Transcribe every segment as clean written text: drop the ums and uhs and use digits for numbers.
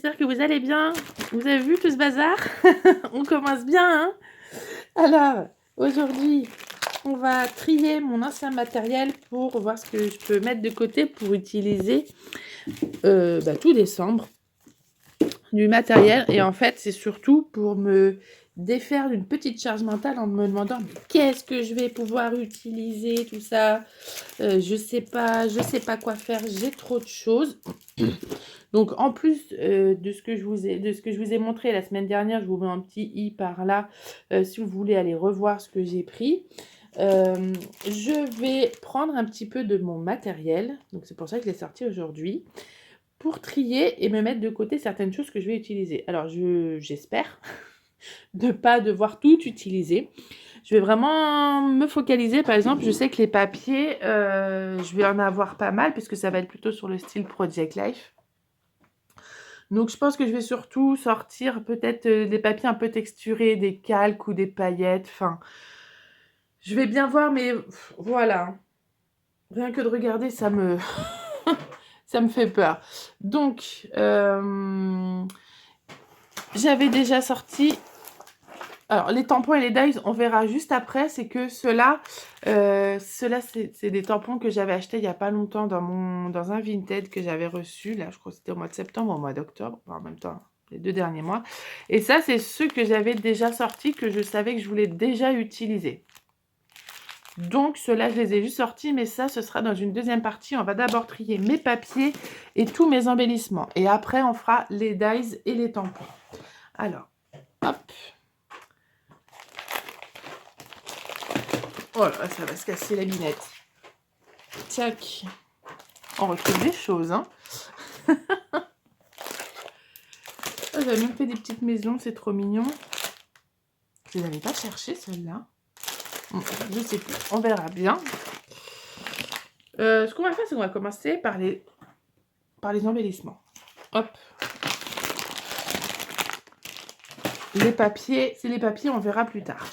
j'espère que vous allez bien. Vous avez vu tout ce bazar? On commence bien, hein? Alors, aujourd'hui, on va trier mon ancien matériel pour voir ce que je peux mettre de côté pour utiliser tout décembre du matériel. Et en fait, c'est surtout pour me défaire d'une petite charge mentale en me demandant mais qu'est-ce que je vais pouvoir utiliser, tout ça. Je sais pas quoi faire, j'ai trop de choses. Donc en plus de ce que je vous ai montré la semaine dernière, je vous mets un petit i par là si vous voulez aller revoir ce que j'ai pris. Je vais prendre un petit peu de mon matériel, donc c'est pour ça que je l'ai sorti aujourd'hui, pour trier et me mettre de côté certaines choses que je vais utiliser. Alors j'espère ne pas devoir tout utiliser. Je vais vraiment me focaliser, par exemple, je sais que les papiers, je vais en avoir pas mal puisque ça va être plutôt sur le style Project Life. Donc je pense que je vais surtout sortir peut-être des papiers un peu texturés, des calques ou des paillettes. Enfin, je vais bien voir, mais voilà. Rien que de regarder, ça me, ça me fait peur. Donc, j'avais déjà sorti... Alors, les tampons et les dies, on verra juste après. C'est que ceux-là, c'est des tampons que j'avais achetés il n'y a pas longtemps dans un Vinted que j'avais reçu. Là, je crois que c'était au mois de septembre ou au mois d'octobre. Enfin, en même temps, les 2 derniers mois. Et ça, c'est ceux que j'avais déjà sortis, que je savais que je voulais déjà utiliser. Donc, ceux-là, je les ai juste sortis. Mais ça, ce sera dans une deuxième partie. On va d'abord trier mes papiers et tous mes embellissements. Et après, on fera les dies et les tampons. Alors, hop. Oh là, ça va se casser la binette. Tac. On retrouve des choses, hein. J'avais même fait des petites maisons, c'est trop mignon. Je les avais pas cherchées, celles-là. Je sais plus, on verra bien. Ce qu'on va faire, c'est qu'on va commencer par les embellissements. Hop. Les papiers, c'est les papiers, on verra plus tard.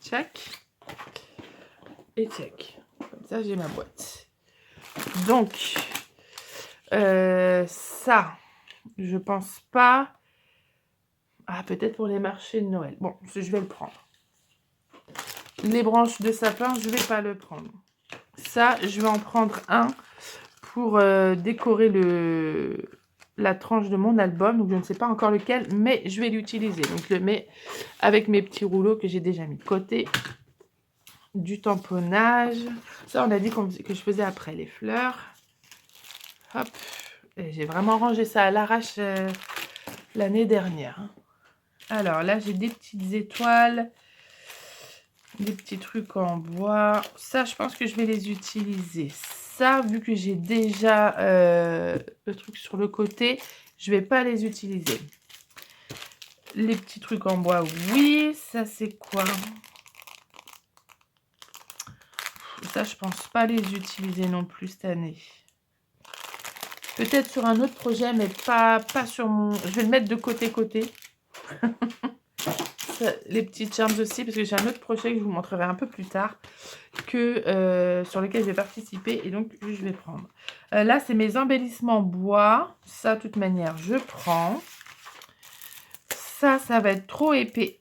Check. Et check. Comme ça, j'ai ma boîte. Donc, ça, je pense pas... Ah, peut-être pour les marchés de Noël. Bon, je vais le prendre. Les branches de sapin, je vais pas le prendre. Ça, je vais en prendre un pour décorer la tranche de mon album. Donc, je ne sais pas encore lequel, mais je vais l'utiliser. Donc, je le mets avec mes petits rouleaux que j'ai déjà mis de côté. Du tamponnage. Ça, on a dit que je faisais après les fleurs. Hop. Et j'ai vraiment rangé ça à l'arrache l'année dernière. Alors là, j'ai des petites étoiles. Des petits trucs en bois. Ça, je pense que je vais les utiliser. Ça, vu que j'ai déjà le truc sur le côté, je vais pas les utiliser. Les petits trucs en bois, oui. Ça, c'est quoi? Ça, je pense pas les utiliser non plus cette année. Peut-être sur un autre projet, mais pas sur mon... Je vais le mettre de côté. Ça, les petits charms aussi, parce que j'ai un autre projet que je vous montrerai un peu plus tard, sur lequel je vais participer, et donc je vais prendre. Là, c'est mes embellissements bois. Ça, de toute manière, je prends. Ça va être trop épais.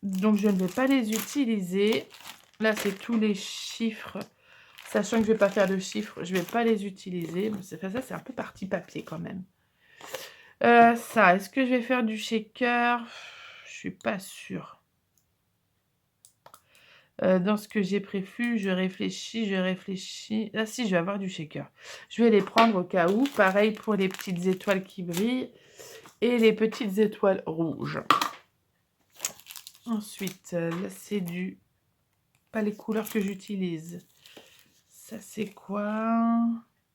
Donc, je ne vais pas les utiliser. Là, c'est tous les chiffres. Sachant que je ne vais pas faire de chiffres, je ne vais pas les utiliser. Ça, c'est un peu partie papier quand même. Ça, est-ce que je vais faire du shaker? Je suis pas sûre. Dans ce que j'ai prévu, je réfléchis. Ah si, je vais avoir du shaker. Je vais les prendre au cas où. Pareil pour les petites étoiles qui brillent et les petites étoiles rouges. Ensuite, là c'est du... Pas les couleurs que j'utilise. Ça c'est quoi?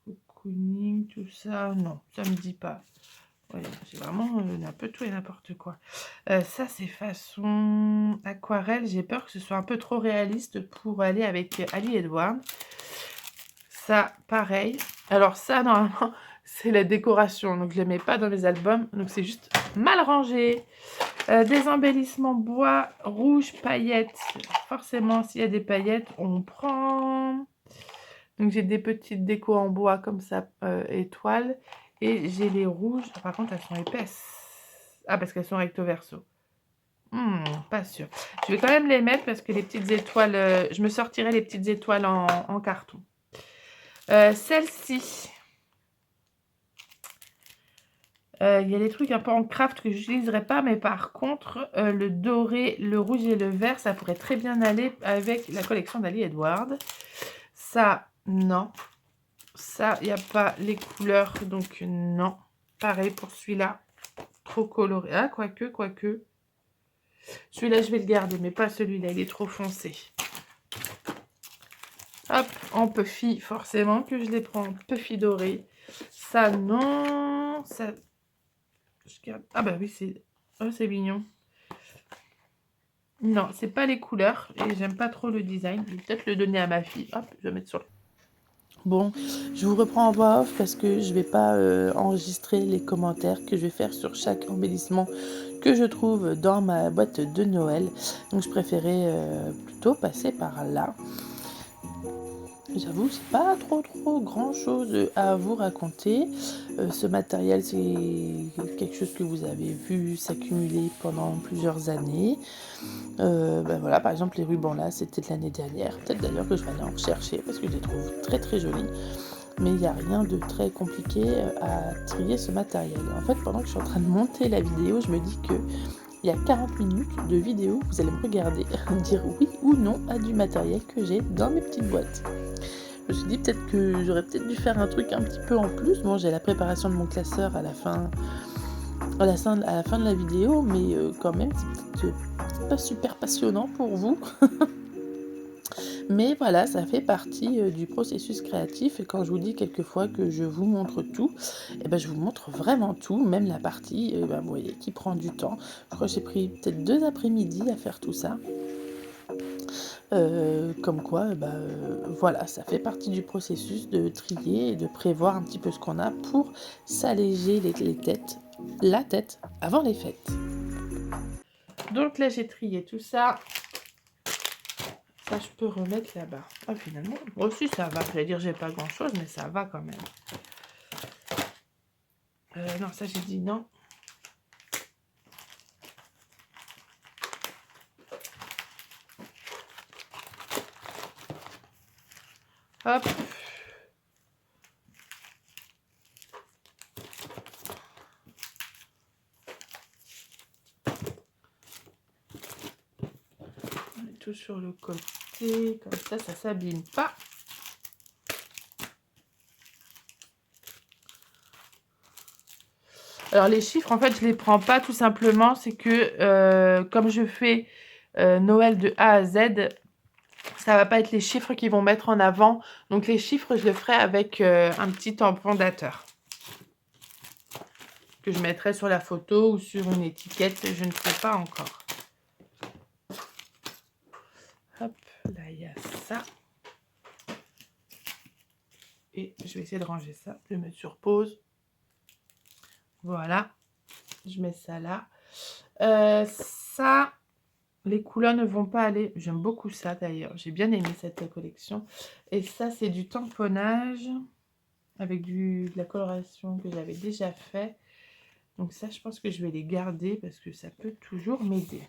Cocooning, tout ça. Non, ça me dit pas. Ouais, j'ai vraiment un peu tout et n'importe quoi. Ça, c'est façon aquarelle. J'ai peur que ce soit un peu trop réaliste pour aller avec Ali Edward. Ça, pareil. Alors ça, normalement, c'est la décoration. Donc, je ne les mets pas dans les albums. Donc, c'est juste mal rangé. Des embellissements bois, rouge, paillettes. Forcément, s'il y a des paillettes, on prend. Donc, j'ai des petites décos en bois comme ça, étoiles. Et j'ai les rouges. Par contre, elles sont épaisses. Ah, parce qu'elles sont recto verso. Pas sûr. Je vais quand même les mettre parce que les petites étoiles... je me sortirai les petites étoiles en carton. Celle-ci... il y a des trucs un peu en craft que je n'utiliserai pas, mais par contre, le doré, le rouge et le vert, ça pourrait très bien aller avec la collection d'Ali Edward. Ça, non. Ça, il n'y a pas les couleurs, donc non. Pareil pour celui-là, trop coloré. Ah, quoique. Celui-là, je vais le garder, mais pas celui-là, il est trop foncé. Hop, en puffy, forcément que je les prends en puffy doré. Ça, non. Ça... Ah bah oui, c'est... Oh, c'est mignon. Non, c'est pas les couleurs. Et j'aime pas trop le design. Je vais peut-être le donner à ma fille. Hop, je vais mettre sur le... Bon, je vous reprends en voix off parce que je vais pas enregistrer les commentaires que je vais faire sur chaque embellissement que je trouve dans ma boîte de Noël. Donc je préférais plutôt passer par là. J'avoue, c'est pas trop grand chose à vous raconter. Ce matériel, c'est quelque chose que vous avez vu s'accumuler pendant plusieurs années. Ben voilà, par exemple, les rubans là, c'était de l'année dernière. Peut-être d'ailleurs que je vais aller en rechercher parce que je les trouve très jolis. Mais il n'y a rien de très compliqué à trier ce matériel. En fait, pendant que je suis en train de monter la vidéo, je me dis que il y a 40 minutes de vidéo, vous allez me regarder dire oui ou non à du matériel que j'ai dans mes petites boîtes. Je me suis dit peut-être que j'aurais peut-être dû faire un truc un petit peu en plus. Bon, j'ai la préparation de mon classeur à la fin de la vidéo, mais quand même, c'est peut-être pas super passionnant pour vous. Mais voilà, ça fait partie du processus créatif. Et quand je vous dis quelquefois que je vous montre tout, eh ben, je vous montre vraiment tout, même la partie vous voyez, qui prend du temps. Je crois que j'ai pris peut-être 2 après-midi à faire tout ça. Comme quoi, voilà, ça fait partie du processus de trier et de prévoir un petit peu ce qu'on a pour s'alléger la tête avant les fêtes. Donc là, j'ai trié tout ça. Ça, je peux remettre là-bas. Ah, finalement, moi aussi, ça va. Je vais dire, j'ai pas grand-chose, mais ça va quand même. Non, ça, j'ai dit non. Hop. On met tout sur le côté. Comme ça ne s'abîme pas. Alors, les chiffres, en fait, je ne les prends pas tout simplement. C'est que, comme je fais Noël de A à Z, ça va pas être les chiffres qui vont mettre en avant. Donc, les chiffres, je le ferai avec un petit tampon dateur. Que je mettrai sur la photo ou sur une étiquette. Je ne sais pas encore. Hop, là, il y a ça. Et je vais essayer de ranger ça. Je vais mettre sur pause. Voilà. Je mets ça là. Ça, les couleurs ne vont pas aller. J'aime beaucoup ça d'ailleurs. J'ai bien aimé cette collection. Et ça, c'est du tamponnage avec de la coloration que j'avais déjà fait. Donc ça, je pense que je vais les garder parce que ça peut toujours m'aider.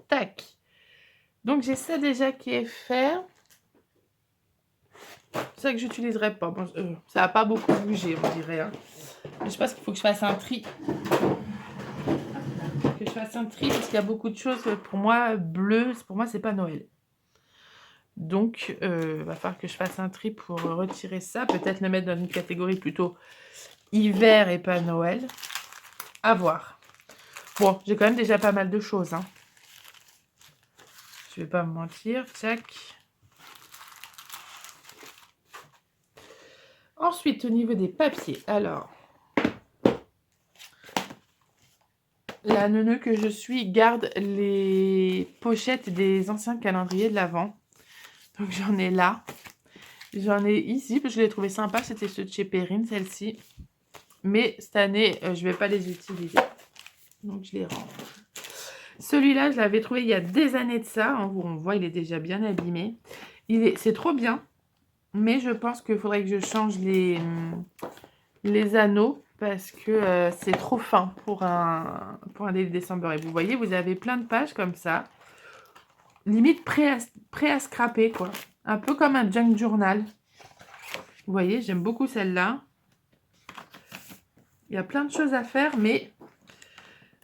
Tac. Donc j'ai ça déjà qui est fait. C'est ça que j'utiliserai pas. Bon, ça n'a pas beaucoup bougé, on dirait. Hein. Mais je pense qu'il faut que je fasse un tri. Que je fasse un tri parce qu'il y a beaucoup de choses pour moi bleues. Pour moi, c'est pas Noël. Donc, va falloir que je fasse un tri pour retirer ça. Peut-être le mettre dans une catégorie plutôt hiver et pas Noël. À voir. Bon, j'ai quand même déjà pas mal de choses. Hein. Je vais pas me mentir. Tac. Ensuite, au niveau des papiers. Alors, la neuneu que je suis garde les pochettes des anciens calendriers de l'Avent. Donc, j'en ai là. J'en ai ici, parce que je l'ai trouvé sympa. C'était ceux de chez Perrine, celle-ci. Mais cette année, je ne vais pas les utiliser. Donc, je les range. Celui-là, je l'avais trouvé il y a des années de ça. On voit, il est déjà bien abîmé. C'est trop bien. Mais je pense qu'il faudrait que je change les anneaux parce que c'est trop fin pour un daily December. Et vous voyez, vous avez plein de pages comme ça, limite prêt à scraper, quoi. Un peu comme un junk journal. Vous voyez, j'aime beaucoup celle-là. Il y a plein de choses à faire, mais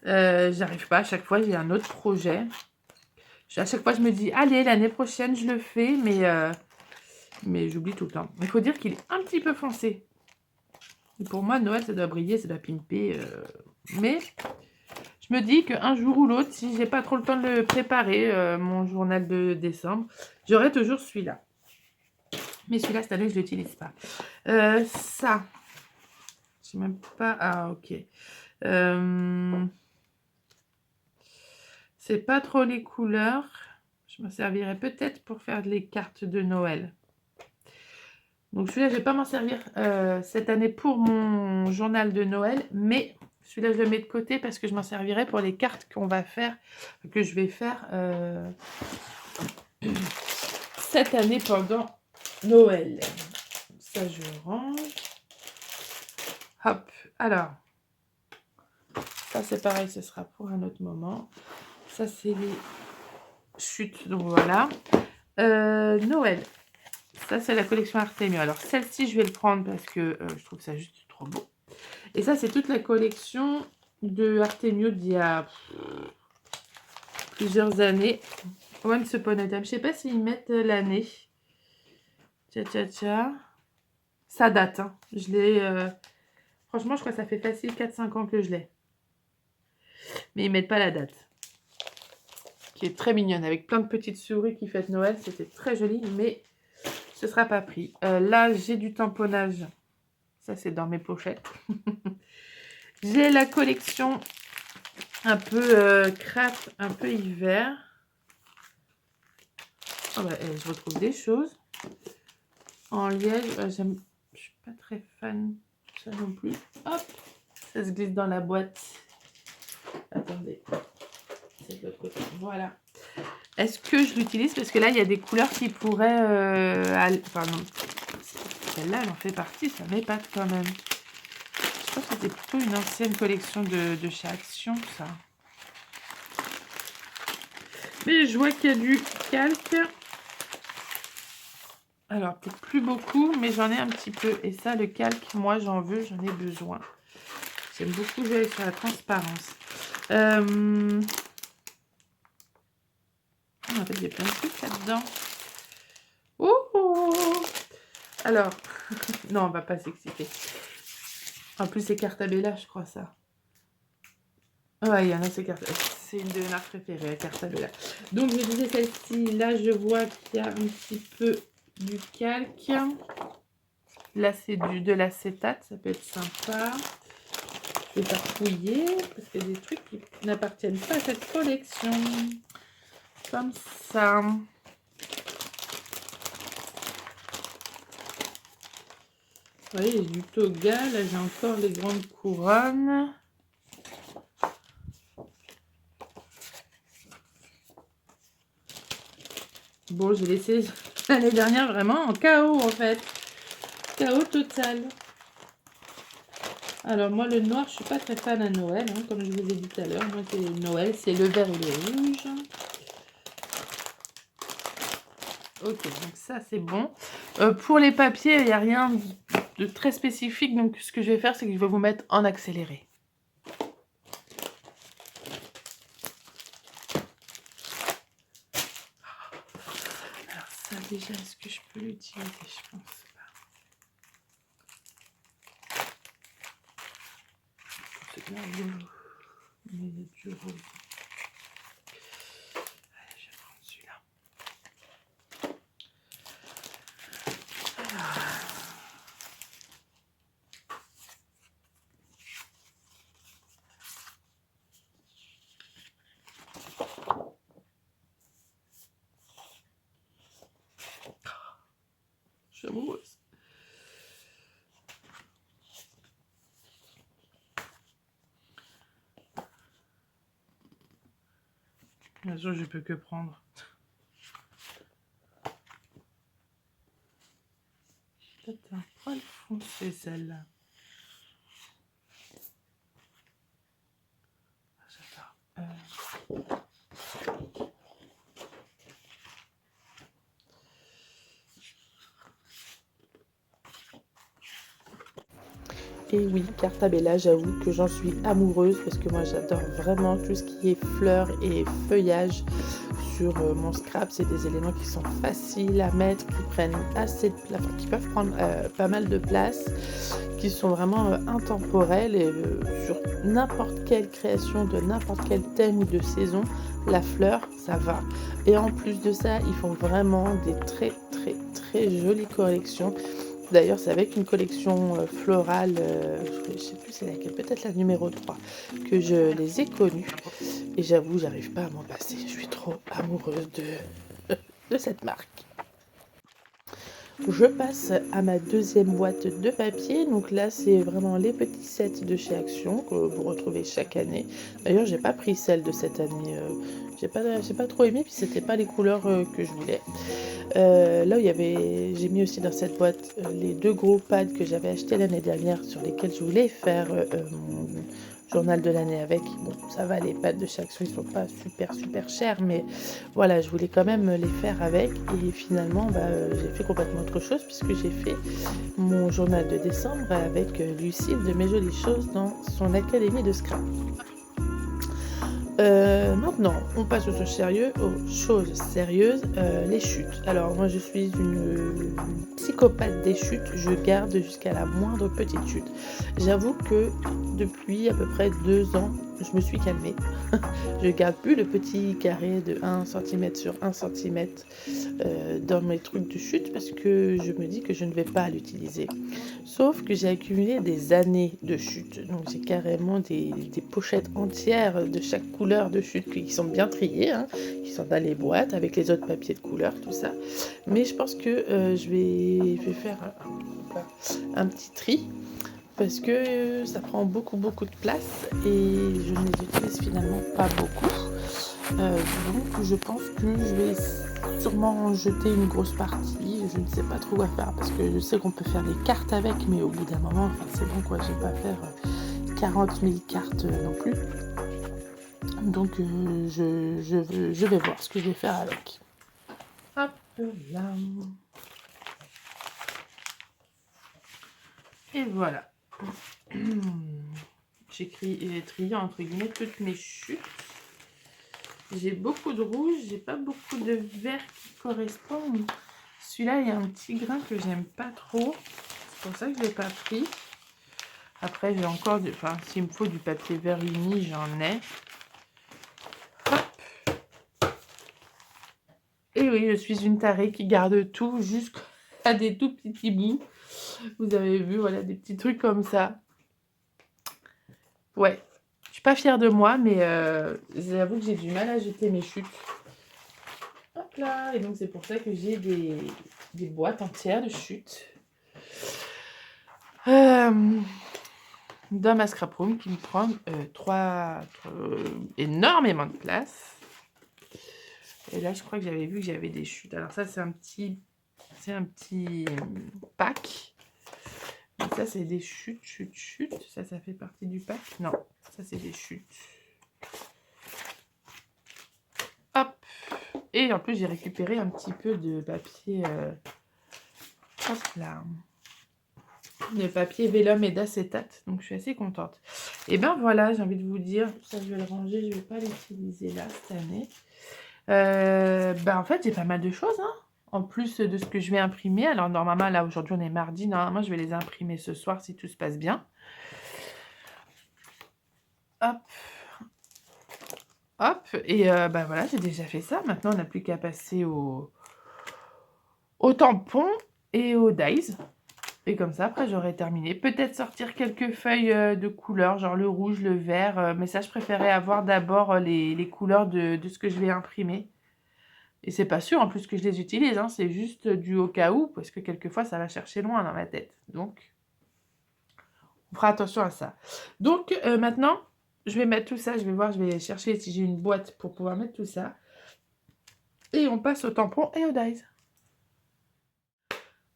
j'arrive pas. À chaque fois, j'ai un autre projet. À chaque fois, je me dis, allez, l'année prochaine, je le fais, mais j'oublie tout le temps. Il faut dire qu'il est un petit peu foncé. Et pour moi, Noël, ça doit briller, ça doit pimper. Mais je me dis qu'un jour ou l'autre, si j'ai pas trop le temps de le préparer, mon journal de décembre, j'aurai toujours celui-là. Mais celui-là, cette année, je ne l'utilise pas. Ça, je sais même pas... Ah, ok. C'est pas trop les couleurs. Je m'en servirai peut-être pour faire les cartes de Noël. Donc celui-là, je ne vais pas m'en servir cette année pour mon journal de Noël, mais celui-là, je le mets de côté parce que je m'en servirai pour les cartes qu'on va faire, que je vais faire cette année pendant Noël. Ça, je range. Hop, alors, ça c'est pareil, ce sera pour un autre moment. Ça, c'est les chutes, donc voilà. Noël. Ça, c'est la collection Artemio. Alors, celle-ci, je vais le prendre parce que je trouve ça juste trop beau. Et ça, c'est toute la collection de Artemio d'il y a plusieurs années. Once Upon a Time. Je ne sais pas s'ils mettent l'année. Tcha. Ça date. Hein. Je l'ai... Franchement, je crois que ça fait facile 4-5 ans que je l'ai. Mais ils ne mettent pas la date. Qui est très mignonne. Avec plein de petites souris qui fêtent Noël. C'était très joli. Mais ce ne sera pas pris. Là, j'ai du tamponnage. Ça, c'est dans mes pochettes. J'ai la collection un peu craft, un peu hiver. Oh bah, je retrouve des choses. En liège, je suis pas très fan de ça non plus. Hop, ça se glisse dans la boîte. Attendez, c'est de l'autre côté. Voilà. Est-ce que je l'utilise? Parce que là, il y a des couleurs qui pourraient... Pardon. Celle-là, elle en fait partie. Ça m'épate quand même. Je pense que c'était plutôt une ancienne collection de chez Action, ça. Mais je vois qu'il y a du calque. Alors, peut-être plus beaucoup, mais j'en ai un petit peu. Et ça, le calque, moi, j'en veux, j'en ai besoin. J'aime beaucoup jouer sur la transparence. En fait, il y a plein de trucs là-dedans. Oh! Alors, non, on va pas s'exciter. En plus, c'est Cartabella, je crois, ça. Ouais, il y en a, c'est Cartabella. C'est une de mes marques préférées, Cartabella. Donc, je disais celle-ci. Là, je vois qu'il y a un petit peu du calque. Là, c'est de l'acétate. Ça peut être sympa. Je vais pas fouiller parce qu'il y a des trucs qui n'appartiennent pas à cette collection. Comme ça. Vous voyez, j'ai du toga. Là, j'ai encore les grandes couronnes. Bon, j'ai laissé l'année dernière vraiment en chaos, en fait. Chaos total. Alors, moi, le noir, je suis pas très fan à Noël. Hein, comme je vous ai dit tout à l'heure. Moi, c'est Noël, c'est le vert et le rouge. Ok, donc ça, c'est bon. Pour les papiers, il n'y a rien de très spécifique. Donc, ce que je vais faire, c'est que je vais vous mettre en accéléré. Alors, ça, déjà, est-ce que je peux l'utiliser? Je pense pas. C'est bien bleu. Mais il y a du rose. Allez, je vais prendre celui-là. Je suis amoureuse. Bien sûr, je peux que prendre. Peut-être un poil foncé, celle-là. Et oui, Cartabella, j'avoue que j'en suis amoureuse parce que moi j'adore vraiment tout ce qui est fleurs et feuillage sur mon scrap. C'est des éléments qui sont faciles à mettre, qui prennent assez de place, qui peuvent prendre pas mal de place, qui sont vraiment intemporels et sur n'importe quelle création de n'importe quel thème ou de saison, la fleur, ça va. Et en plus de ça, ils font vraiment des très très très jolies collections. D'ailleurs, c'est avec une collection florale, je ne sais plus c'est laquelle, peut-être la numéro 3, que je les ai connus. Et j'avoue, j'arrive pas à m'en passer. Je suis trop amoureuse de cette marque. Je passe à ma deuxième boîte de papier. Donc là, c'est vraiment les petits sets de chez Action que vous retrouvez chaque année. D'ailleurs, j'ai pas pris celle de cette année. J'ai pas trop aimé, puis c'était pas les couleurs que je voulais. Là où j'ai mis aussi dans cette boîte les 2 gros pads que j'avais achetés l'année dernière sur lesquels je voulais faire mon journal de l'année avec. Bon, ça va, les pads de chez Action, ils sont pas super chers, mais voilà, je voulais quand même les faire avec. Et finalement, j'ai fait complètement autre chose puisque j'ai fait mon journal de décembre avec Lucille de Mes Jolies Choses dans son académie de scrap. Maintenant, on passe aux choses sérieuses, les chutes. Alors moi je suis une psychopathe des chutes, je garde jusqu'à la moindre petite chute. J'avoue que depuis à peu près 2 ans, je me suis calmée. Je garde plus le petit carré de 1 cm sur 1 cm dans mes trucs de chute parce que je me dis que je ne vais pas l'utiliser. Sauf que j'ai accumulé des années de chute. Donc j'ai carrément des pochettes entières de chaque couleur de chute qui sont bien triées, hein, qui sont dans les boîtes avec les autres papiers de couleur, tout ça. Mais je pense que je vais faire un petit tri parce que ça prend beaucoup de place et je ne les utilise finalement pas beaucoup. Donc je pense que je vais sûrement en jeter une grosse partie. Je ne sais pas trop quoi faire parce que je sais qu'on peut faire des cartes avec, mais au bout d'un moment, enfin, c'est bon quoi, je vais pas faire 40 000 cartes non plus. Donc je vais voir ce que je vais faire avec. Hop là. Et voilà. J'ai trié entre guillemets toutes mes chutes. J'ai beaucoup de rouge, j'ai pas beaucoup de vert qui correspondent. Celui-là, il y a un petit grain que j'aime pas trop. C'est pour ça que je l'ai pas pris. Après, j'ai encore enfin, s'il me faut du papier vert uni, j'en ai. Hop. Et oui, je suis une tarée qui garde tout jusqu'à des tout petits bouts. Vous avez vu, voilà, des petits trucs comme ça. Ouais. Je suis pas fière de moi, mais j'avoue que j'ai du mal à jeter mes chutes. Hop là. Et donc, c'est pour ça que j'ai des boîtes entières de chutes. Dans ma scrap room qui me prend énormément de place. Et là, je crois que j'avais vu que j'avais des chutes. Alors ça, c'est un petit pack. Et ça, c'est des chutes. Ça fait partie du pack. Non, ça, c'est des chutes. Hop. Et en plus, j'ai récupéré un petit peu de papier. Hop là. De papier vélum et d'acétate. Donc, je suis assez contente. Et ben voilà, j'ai envie de vous dire. Ça, je vais le ranger. Je ne vais pas l'utiliser là, cette année. En fait, j'ai pas mal de choses, hein. En plus de ce que je vais imprimer. Alors, normalement, là, aujourd'hui, on est mardi. Normalement, je vais les imprimer ce soir si tout se passe bien. Hop. Hop. Et voilà, j'ai déjà fait ça. Maintenant, on n'a plus qu'à passer au tampon et au dies. Et comme ça, après, j'aurai terminé. Peut-être sortir quelques feuilles de couleurs, genre le rouge, le vert. Mais ça, je préférais avoir d'abord les couleurs de ce que je vais imprimer. Et c'est pas sûr en plus que je les utilise, hein, c'est juste du au cas où, parce que quelquefois ça va chercher loin dans ma tête. Donc, on fera attention à ça. Donc, maintenant, je vais mettre tout ça, je vais chercher si j'ai une boîte pour pouvoir mettre tout ça. Et on passe au tampon et au dies.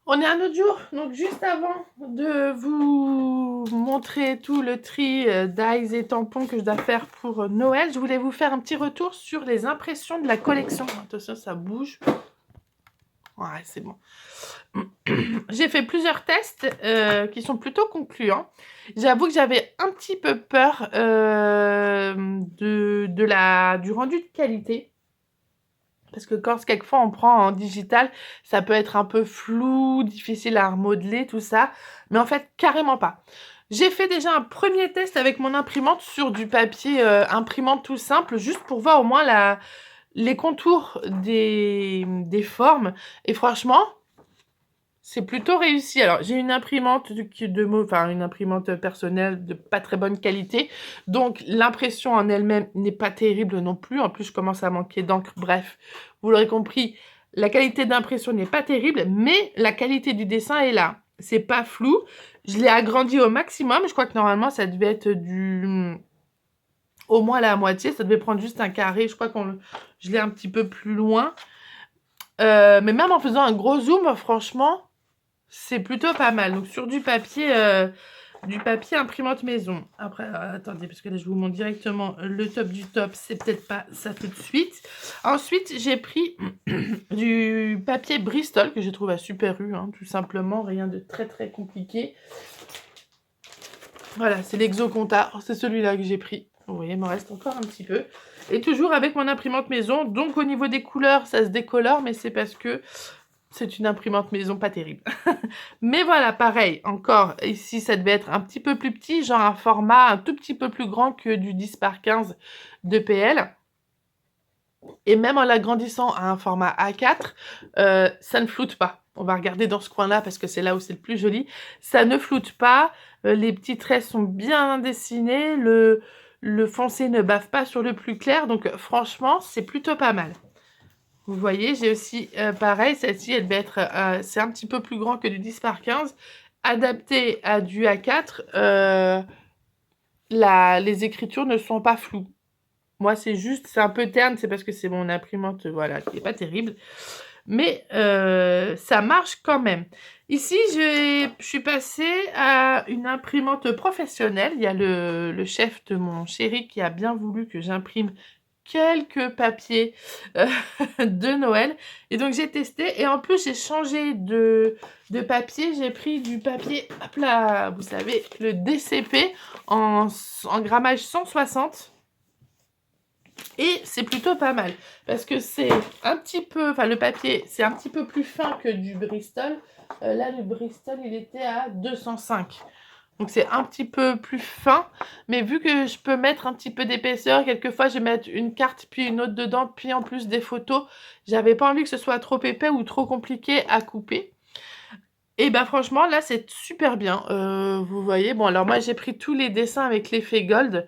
On est un autre jour, donc juste avant de vous montrer tout le tri dies et tampons que je dois faire pour Noël, je voulais vous faire un petit retour sur les impressions de la collection. Attention, ça bouge. Ouais, c'est bon. J'ai fait plusieurs tests qui sont plutôt concluants. J'avoue que j'avais un petit peu peur du rendu de qualité. Parce que quand quelquefois on prend en digital, ça peut être un peu flou, difficile à remodeler, tout ça. Mais en fait, carrément pas. J'ai fait déjà un premier test avec mon imprimante sur du papier imprimante tout simple, juste pour voir au moins les contours des formes. Et franchement, c'est plutôt réussi. Alors, j'ai une imprimante une imprimante personnelle de pas très bonne qualité. Donc, l'impression en elle-même n'est pas terrible non plus. En plus, je commence à manquer d'encre. Bref, vous l'aurez compris, la qualité d'impression n'est pas terrible, mais la qualité du dessin est là. C'est pas flou. Je l'ai agrandi au maximum. Je crois que normalement, ça devait être au moins la moitié. Ça devait prendre juste un carré. Je crois je l'ai un petit peu plus loin. Mais même en faisant un gros zoom, franchement, c'est plutôt pas mal. Donc sur du papier imprimante maison. Après, attendez, parce que là je vous montre directement le top du top. C'est peut-être pas ça tout de suite. Ensuite, j'ai pris du papier Bristol que j'ai trouvé à Super U, hein, tout simplement. Rien de très très compliqué. Voilà, c'est l'Exoconta. C'est celui-là que j'ai pris. Vous voyez, il me reste encore un petit peu. Et toujours avec mon imprimante maison. Donc au niveau des couleurs, ça se décolore, mais c'est parce que c'est une imprimante maison pas terrible. Mais voilà, pareil, encore, ici, ça devait être un petit peu plus petit, genre un format un tout petit peu plus grand que du 10 par 15 de PL. Et même en l'agrandissant à un format A4, ça ne floute pas. On va regarder dans ce coin-là parce que c'est là où c'est le plus joli. Ça ne floute pas, les petits traits sont bien dessinés, le foncé ne bave pas sur le plus clair. Donc franchement, c'est plutôt pas mal. Vous voyez, j'ai aussi, pareil, celle-ci, elle va être, c'est un petit peu plus grand que du 10 par 15. Adapté à du A4, les écritures ne sont pas floues. Moi, c'est un peu terne, c'est parce que c'est mon imprimante, voilà, qui n'est pas terrible. Mais ça marche quand même. Ici, je suis passée à une imprimante professionnelle. Il y a le chef de mon chéri qui a bien voulu que j'imprime quelques papiers de Noël. Et donc, j'ai testé. Et en plus, j'ai changé de papier. J'ai pris du papier, hop là, vous savez, le DCP en grammage 160. Et c'est plutôt pas mal. Parce que c'est un petit peu... Enfin, le papier, c'est un petit peu plus fin que du Bristol. Là, le Bristol, il était à 205. Donc c'est un petit peu plus fin, mais vu que je peux mettre un petit peu d'épaisseur, quelquefois je vais mettre une carte puis une autre dedans, puis en plus des photos, j'avais pas envie que ce soit trop épais ou trop compliqué à couper. Et ben franchement là c'est super bien, vous voyez, bon alors moi j'ai pris tous les dessins avec l'effet gold,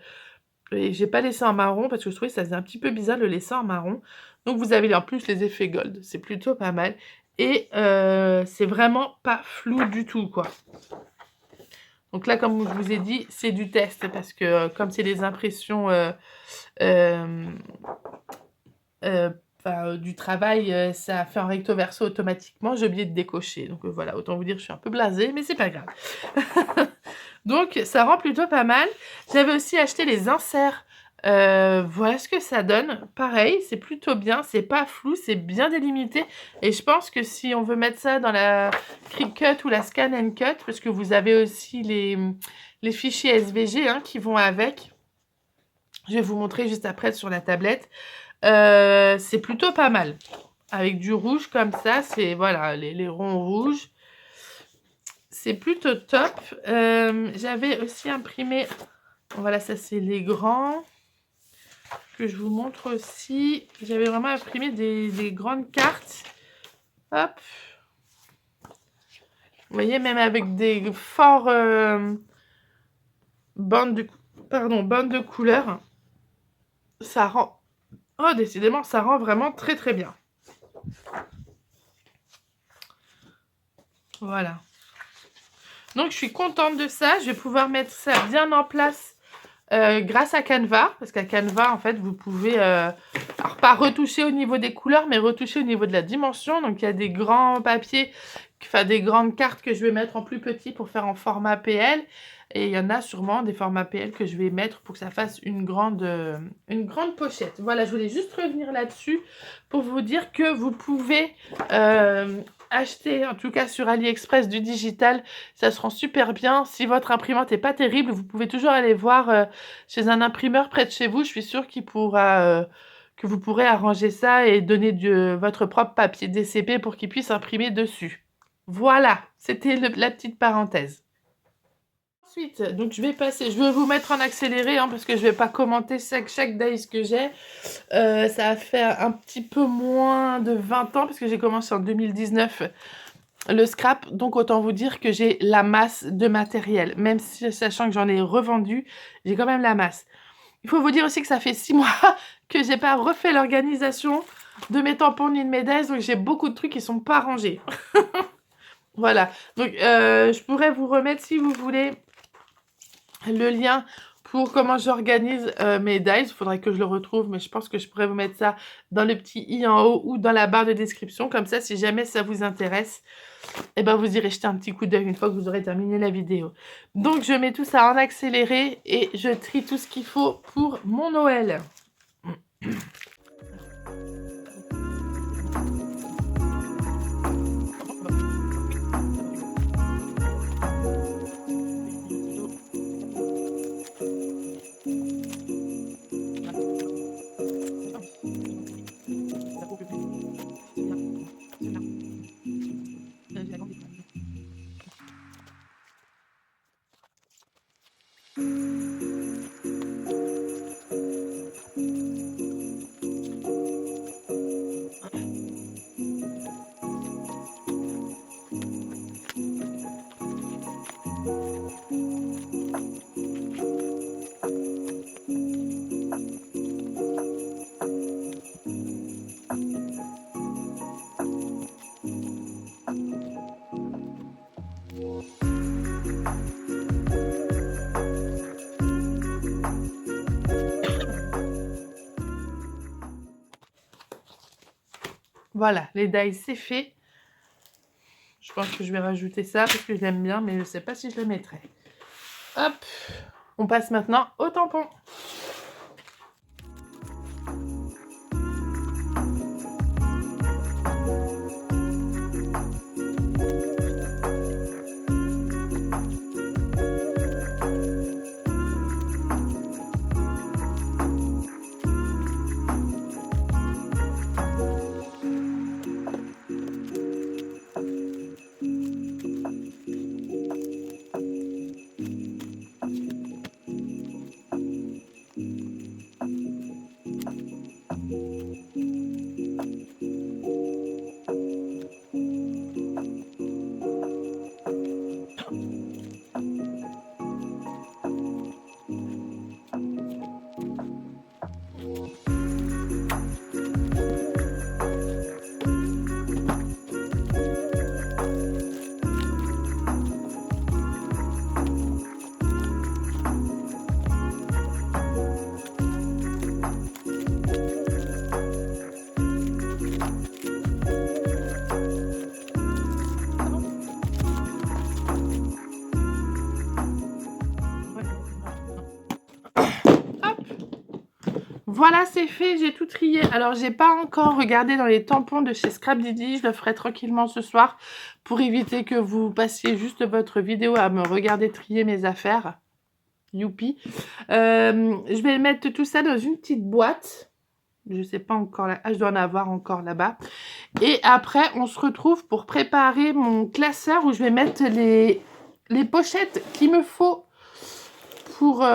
et j'ai pas laissé en marron parce que je trouvais que ça faisait un petit peu bizarre de le laisser en marron. Donc vous avez en plus les effets gold, c'est plutôt pas mal, et c'est vraiment pas flou du tout quoi. Donc là, comme je vous ai dit, c'est du test parce que comme c'est des impressions du travail, ça fait un recto verso automatiquement. J'ai oublié de décocher. Donc voilà, autant vous dire, je suis un peu blasée, mais c'est pas grave. Donc ça rend plutôt pas mal. J'avais aussi acheté les inserts. Voilà ce que ça donne. Pareil, c'est plutôt bien, c'est pas flou, c'est bien délimité. Et je pense que si on veut mettre ça dans la Cricut ou la Scan and Cut, parce que vous avez aussi les fichiers SVG hein, qui vont avec. Je vais vous montrer juste après sur la tablette. C'est plutôt pas mal. Avec du rouge comme ça, c'est voilà, les ronds rouges. C'est plutôt top. J'avais aussi imprimé, voilà, ça c'est les grands. Que je vous montre aussi. J'avais vraiment imprimé des grandes cartes. Hop. Vous voyez, même avec des forts bandes de couleurs. Ça rend... Oh, décidément, ça rend vraiment très très bien. Voilà. Donc, je suis contente de ça. Je vais pouvoir mettre ça bien en place grâce à Canva. Parce qu'à Canva, en fait, vous pouvez... alors, pas retoucher au niveau des couleurs, mais retoucher au niveau de la dimension. Donc, il y a des grands papiers, enfin, des grandes cartes que je vais mettre en plus petit pour faire en format PL. Et il y en a sûrement des formats PL que je vais mettre pour que ça fasse une grande pochette. Voilà, je voulais juste revenir là-dessus pour vous dire que vous pouvez acheter, en tout cas sur AliExpress, du digital. Ça se rend super bien. Si votre imprimante n'est pas terrible, vous pouvez toujours aller voir chez un imprimeur près de chez vous. Je suis sûre qu'il pourra... que vous pourrez arranger ça et donner votre propre papier DCP pour qu'il puisse imprimer dessus. Voilà, c'était la petite parenthèse. Ensuite, donc je vais vous mettre en accéléré parce que je vais pas commenter chaque dice que j'ai. Ça a fait un petit peu moins de 20 ans parce que j'ai commencé en 2019 le scrap. Donc autant vous dire que j'ai la masse de matériel. Même si, sachant que j'en ai revendu, j'ai quand même la masse. Il faut vous dire aussi que ça fait 6 mois que j'ai pas refait l'organisation de mes tampons ni de mes dice. Donc j'ai beaucoup de trucs qui sont pas rangés. Voilà. Donc je pourrais vous remettre si vous voulez le lien pour comment j'organise mes dies. Il faudrait que je le retrouve, mais je pense que je pourrais vous mettre ça dans le petit i en haut ou dans la barre de description. Comme ça, si jamais ça vous intéresse, eh ben, vous irez jeter un petit coup d'œil une fois que vous aurez terminé la vidéo. Donc, je mets tout ça en accéléré et je trie tout ce qu'il faut pour mon Noël. Voilà, les dies, c'est fait. Je pense que je vais rajouter ça parce que je l'aime bien, mais je ne sais pas si je le mettrai. Hop, on passe maintenant au tampon. Voilà, c'est fait, j'ai tout trié. Alors, j'ai pas encore regardé dans les tampons de chez Scrap Didi. Je le ferai tranquillement ce soir pour éviter que vous passiez juste votre vidéo à me regarder trier mes affaires. Youpi. Je vais mettre tout ça dans une petite boîte. Je sais pas encore là. Ah, je dois en avoir encore là-bas. Et après, on se retrouve pour préparer mon classeur où je vais mettre les pochettes qu'il me faut pour...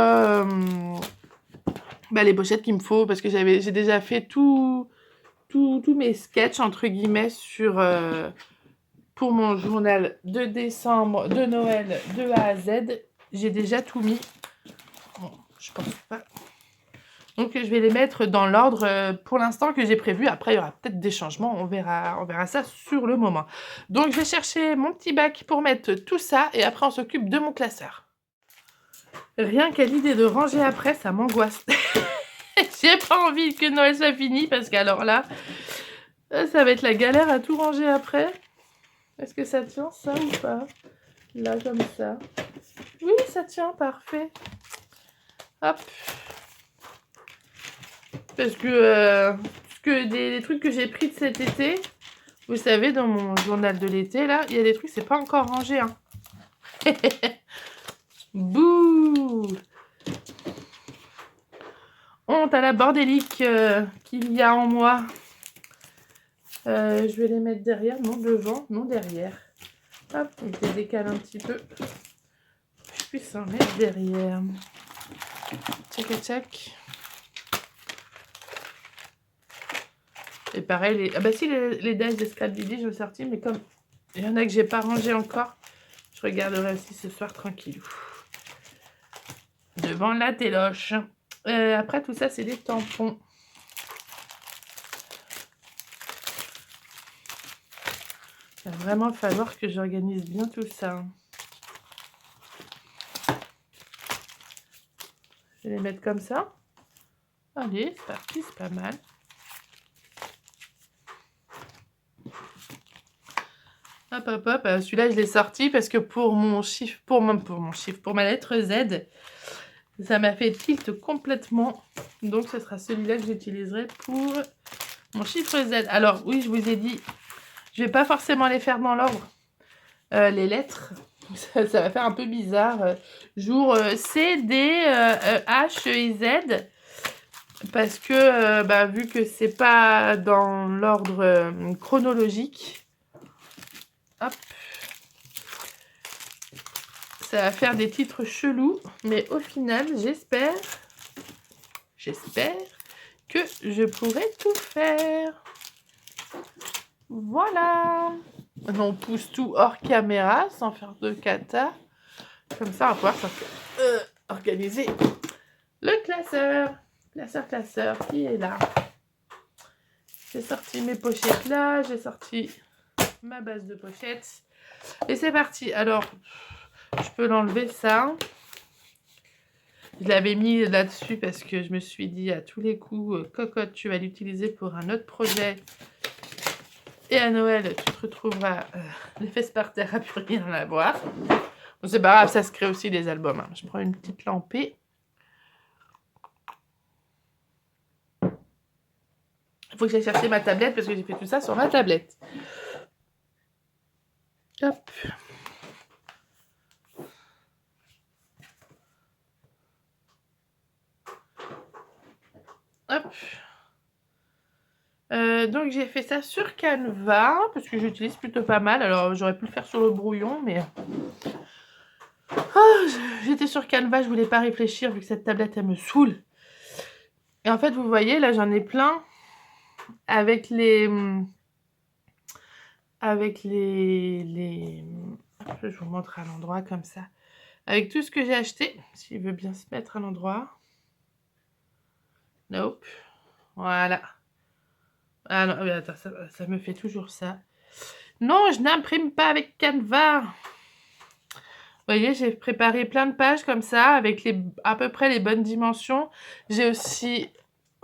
les pochettes qu'il me faut parce que j'ai déjà fait tous mes sketchs entre guillemets sur pour mon journal de décembre de Noël de A à Z. J'ai déjà tout mis. Bon, je pense pas. Donc je vais les mettre dans l'ordre pour l'instant que j'ai prévu. Après il y aura peut-être des changements, on verra ça sur le moment. Donc je vais chercher mon petit bac pour mettre tout ça et après on s'occupe de mon classeur. Rien qu'à l'idée de ranger après, ça m'angoisse. J'ai pas envie que Noël soit fini parce qu'alors là, ça va être la galère à tout ranger après. Est-ce que ça tient ça ou pas? là comme ça. Oui, ça tient, parfait. Hop. Parce que des trucs que j'ai pris de cet été, vous savez, dans mon journal de l'été, là, il y a des trucs, c'est pas encore rangé, hein. Bouh! Honte à la bordélique qu'il y a en moi. Je vais les mettre derrière, non devant, non derrière. Hop, on les décale un petit peu. Je puisse en mettre derrière. Tchac tchac. Et pareil, ah bah si, les dice de Scrap Didi, je l'ai sorti, mais comme il y en a que j'ai pas rangé encore, je regarderai aussi ce soir tranquillou. Devant la téloche. Après, tout ça, c'est des tampons. Il va vraiment falloir que j'organise bien tout ça. Je vais les mettre comme ça. Allez, c'est parti, c'est pas mal. Hop, hop, hop. Celui-là, je l'ai sorti parce que pour ma lettre Z, ça m'a fait tilt complètement. Donc, ce sera celui-là que j'utiliserai pour mon chiffre Z. Alors, oui, je vous ai dit, je vais pas forcément les faire dans l'ordre. Les lettres, ça va faire un peu bizarre. Jour C, D, H et Z. Parce que, vu que c'est pas dans l'ordre chronologique, hop, ça va faire des titres chelous. Mais au final, j'espère que je pourrai tout faire. Voilà. On pousse tout hors caméra sans faire de cata. Comme ça, on va pouvoir organiser le classeur. Classeur qui est là. J'ai sorti mes pochettes là. J'ai sorti ma base de pochettes. Et c'est parti. Alors, je peux l'enlever ça. Je l'avais mis là-dessus parce que je me suis dit à tous les coups, cocotte, tu vas l'utiliser pour un autre projet. Et à Noël, tu te retrouveras les fesses par terre à plus rien à boire. Bon, c'est pas grave, ça se crée aussi des albums. Hein. Je prends une petite lampée. Il faut que j'aille chercher ma tablette parce que j'ai fait tout ça sur ma tablette. Hop. Hop. Donc j'ai fait ça sur Canva parce que j'utilise plutôt pas mal. Alors j'aurais pu le faire sur le brouillon, mais j'étais sur Canva, je voulais pas réfléchir vu que cette tablette elle me saoule. Et en fait vous voyez là j'en ai plein avec les je vous montre à l'endroit comme ça, avec tout ce que j'ai acheté. S'il veut bien se mettre à l'endroit. Nope. Voilà. Ah non, mais attends, ça me fait toujours ça. Non, je n'imprime pas avec Canva. Vous voyez, j'ai préparé plein de pages comme ça, avec à peu près les bonnes dimensions. J'ai aussi,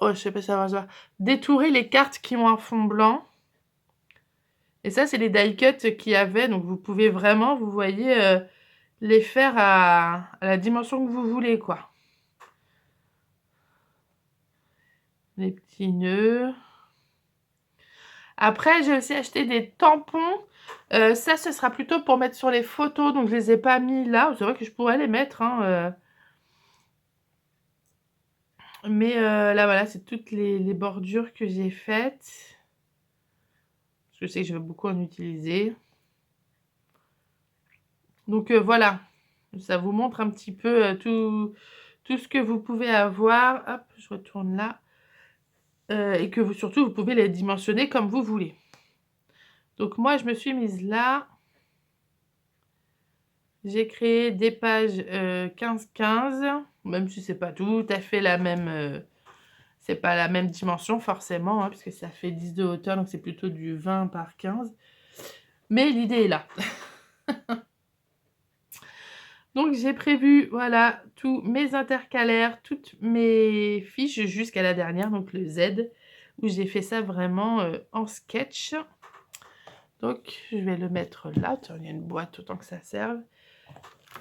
je sais pas si ça va se voir, détouré les cartes qui ont un fond blanc. Et ça, c'est les die cuts qu'il y avait. Donc, vous pouvez vraiment, vous voyez, les faire à la dimension que vous voulez, quoi. Les petits nœuds. Après, j'ai aussi acheté des tampons. Ça, ce sera plutôt pour mettre sur les photos. Donc, je les ai pas mis là. C'est vrai que je pourrais les mettre. Hein, mais là, voilà, c'est toutes les bordures que j'ai faites. Je sais que je vais beaucoup en utiliser. Donc, voilà. Ça vous montre un petit peu tout ce que vous pouvez avoir. Hop, je retourne là. Et que surtout, vous pouvez les dimensionner comme vous voulez. Donc, moi, je me suis mise là. J'ai créé des pages 15-15, même si c'est pas tout à fait la même, c'est pas la même dimension forcément, hein, puisque ça fait 10 de hauteur, donc c'est plutôt du 20 par 15. Mais l'idée est là. Donc j'ai prévu, voilà, tous mes intercalaires, toutes mes fiches jusqu'à la dernière, donc le Z, où j'ai fait ça vraiment en sketch. Donc je vais le mettre là, il y a une boîte autant que ça serve.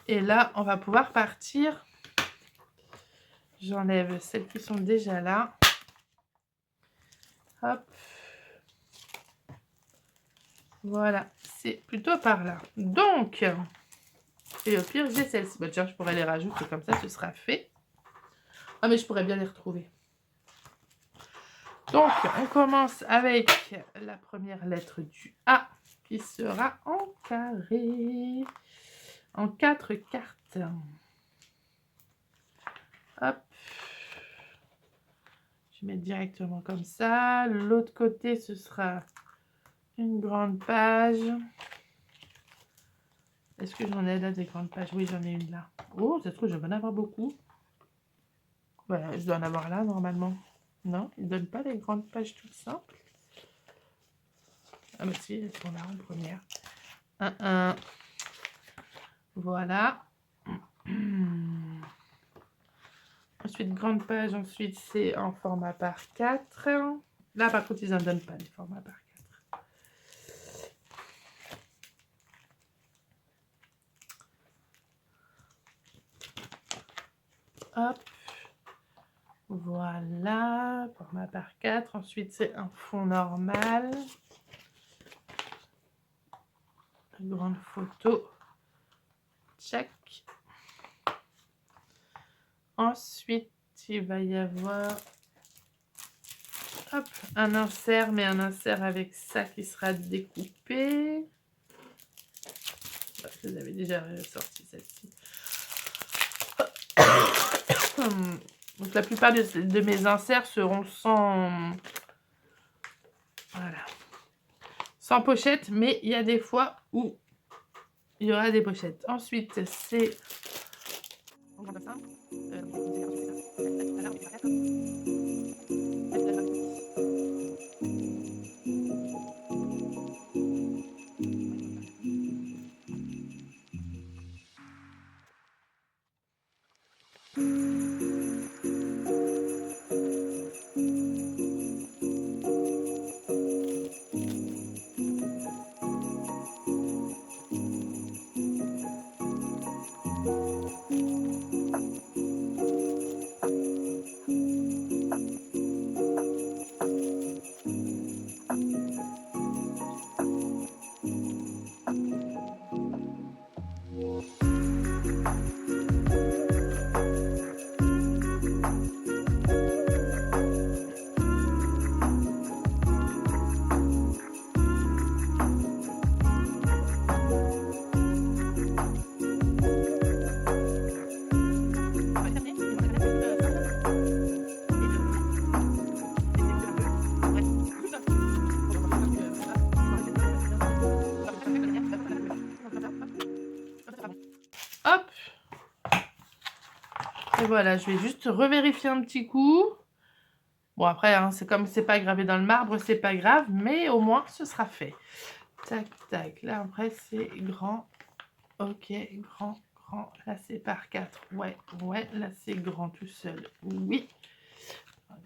Et là, on va pouvoir partir. J'enlève celles qui sont déjà là. Hop. Voilà, c'est plutôt par là. Donc, et au pire, j'ai celle-ci. Bah, tiens, je pourrais les rajouter comme ça, ce sera fait. Ah, mais je pourrais bien les retrouver. Donc, on commence avec la première lettre du A qui sera en carré, en 4 cartes. Hop. Je vais mettre directement comme ça. L'autre côté, ce sera une grande page. Est-ce que j'en ai là des grandes pages? Oui, j'en ai une là. Oh, ça se trouve, je vais en avoir beaucoup. Voilà, je dois en avoir là normalement. Non, ils ne donnent pas les grandes pages toutes simples. Ah bah si, elles sont là en première. 1. Voilà. Ensuite, grande page. Ensuite, c'est en format par 4. Là, par contre, ils n'en donnent pas les formats par 4. Hop. Voilà, format par 4. Ensuite, c'est un fond normal. Une grande photo. Check. Ensuite, il va y avoir hop, un insert, mais un insert avec ça qui sera découpé. Je vous avais déjà sorti celle-ci. Donc la plupart de mes inserts seront sans, voilà, sans pochette, mais il y a des fois où il y aura des pochettes. Ensuite, c'est comme ça. Hop. Et voilà, je vais juste revérifier un petit coup. Bon, après, hein, c'est comme c'est pas gravé dans le marbre, c'est pas grave, mais au moins, ce sera fait. Tac, tac. Là, après, c'est grand. Ok, grand, grand. Là, c'est par 4. Ouais, ouais. Là, c'est grand tout seul. Oui.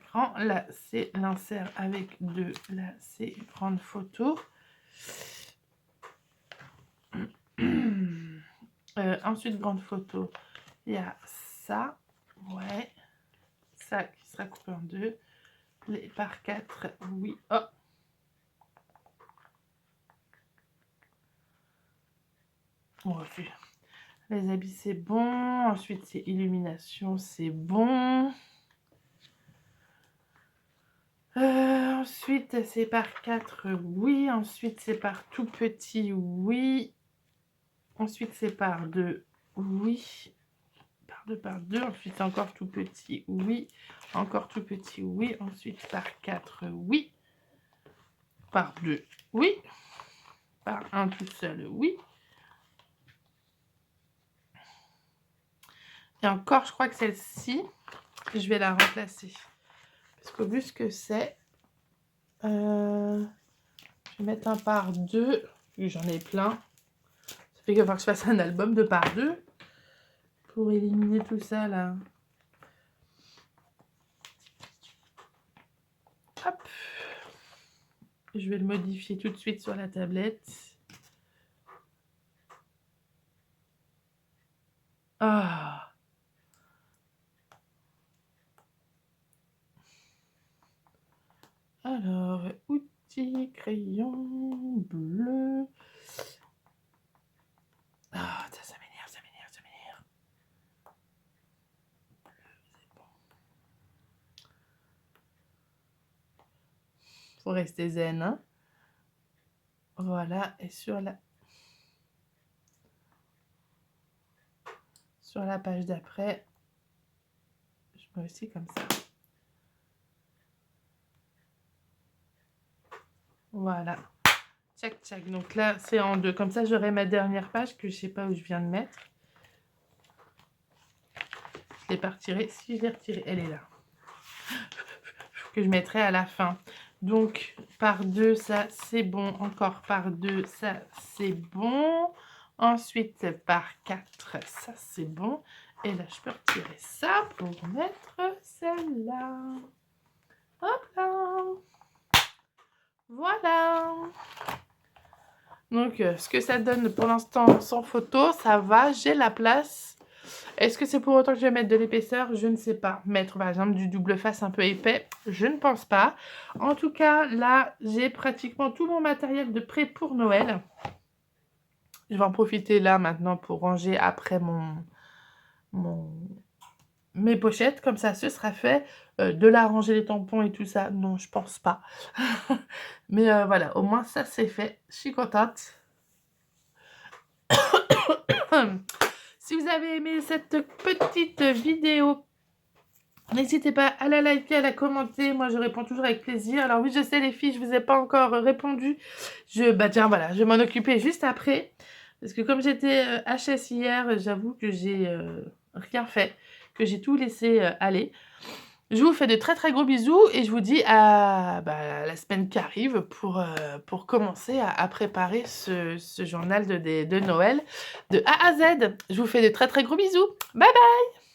Grand. Là, c'est l'insert avec 2. Là, c'est grande photo. Ensuite, grande photo. Il y a ça. Ouais. Ça qui sera coupé en 2. Les par 4. Oui. Oh. On refait. Les habits, c'est bon. Ensuite, c'est illumination, c'est bon. Ensuite, c'est par 4, oui. Ensuite, c'est par tout petit, oui. Ensuite, c'est par 2, oui. Par 2, par 2. Ensuite, encore tout petit, oui. Encore tout petit, oui. Ensuite, par 4, oui. Par 2, oui. Par 1 tout seul, oui. Et encore, je crois que celle-ci, je vais la remplacer. Parce qu'au vu ce que c'est, je vais mettre un par 2. J'en ai plein. Ça fait qu'il va falloir que je fasse un album de par 2 pour éliminer tout ça là. Hop. Je vais le modifier tout de suite sur la tablette. Ah. Alors, outils, crayon, bleu. Ah, ça m'énerve, ça m'énerve, ça m'énerve. C'est bon. Faut rester zen, hein. Voilà, et sur la page d'après, je mets aussi comme ça. Voilà. Tchac, tchac. Donc là, c'est en deux. Comme ça, j'aurai ma dernière page que je sais pas où je viens de mettre. Je l'ai pas retirée. Si je l'ai retirée, elle est là. Que je mettrai à la fin. Donc, par deux, ça, c'est bon. Encore par deux, ça, c'est bon. Ensuite, par 4, ça, c'est bon. Et là, je peux retirer ça pour mettre celle-là. Hop là. Voilà. Donc, ce que ça donne pour l'instant sans photo, ça va. J'ai la place. Est-ce que c'est pour autant que je vais mettre de l'épaisseur? Je ne sais pas. Mettre par exemple du double face un peu épais? Je ne pense pas. En tout cas, là, j'ai pratiquement tout mon matériel de prêt pour Noël. Je vais en profiter là maintenant pour ranger après mes pochettes. Comme ça, ce sera fait. De là, ranger les tampons et tout ça, non, je pense pas. Mais voilà, au moins ça, c'est fait. Je suis contente. Si vous avez aimé cette petite vidéo, n'hésitez pas à la liker, à la commenter. Moi, je réponds toujours avec plaisir. Alors oui, je sais les filles, je vous ai pas encore répondu. Tiens, voilà, je vais m'en occuper juste après. Parce que comme j'étais HS hier, j'avoue que j'ai rien fait. Que j'ai tout laissé aller. Je vous fais de très très gros bisous. Et je vous dis à la semaine qui arrive pour commencer à préparer ce journal de Noël de A à Z. Je vous fais de très très gros bisous. Bye bye!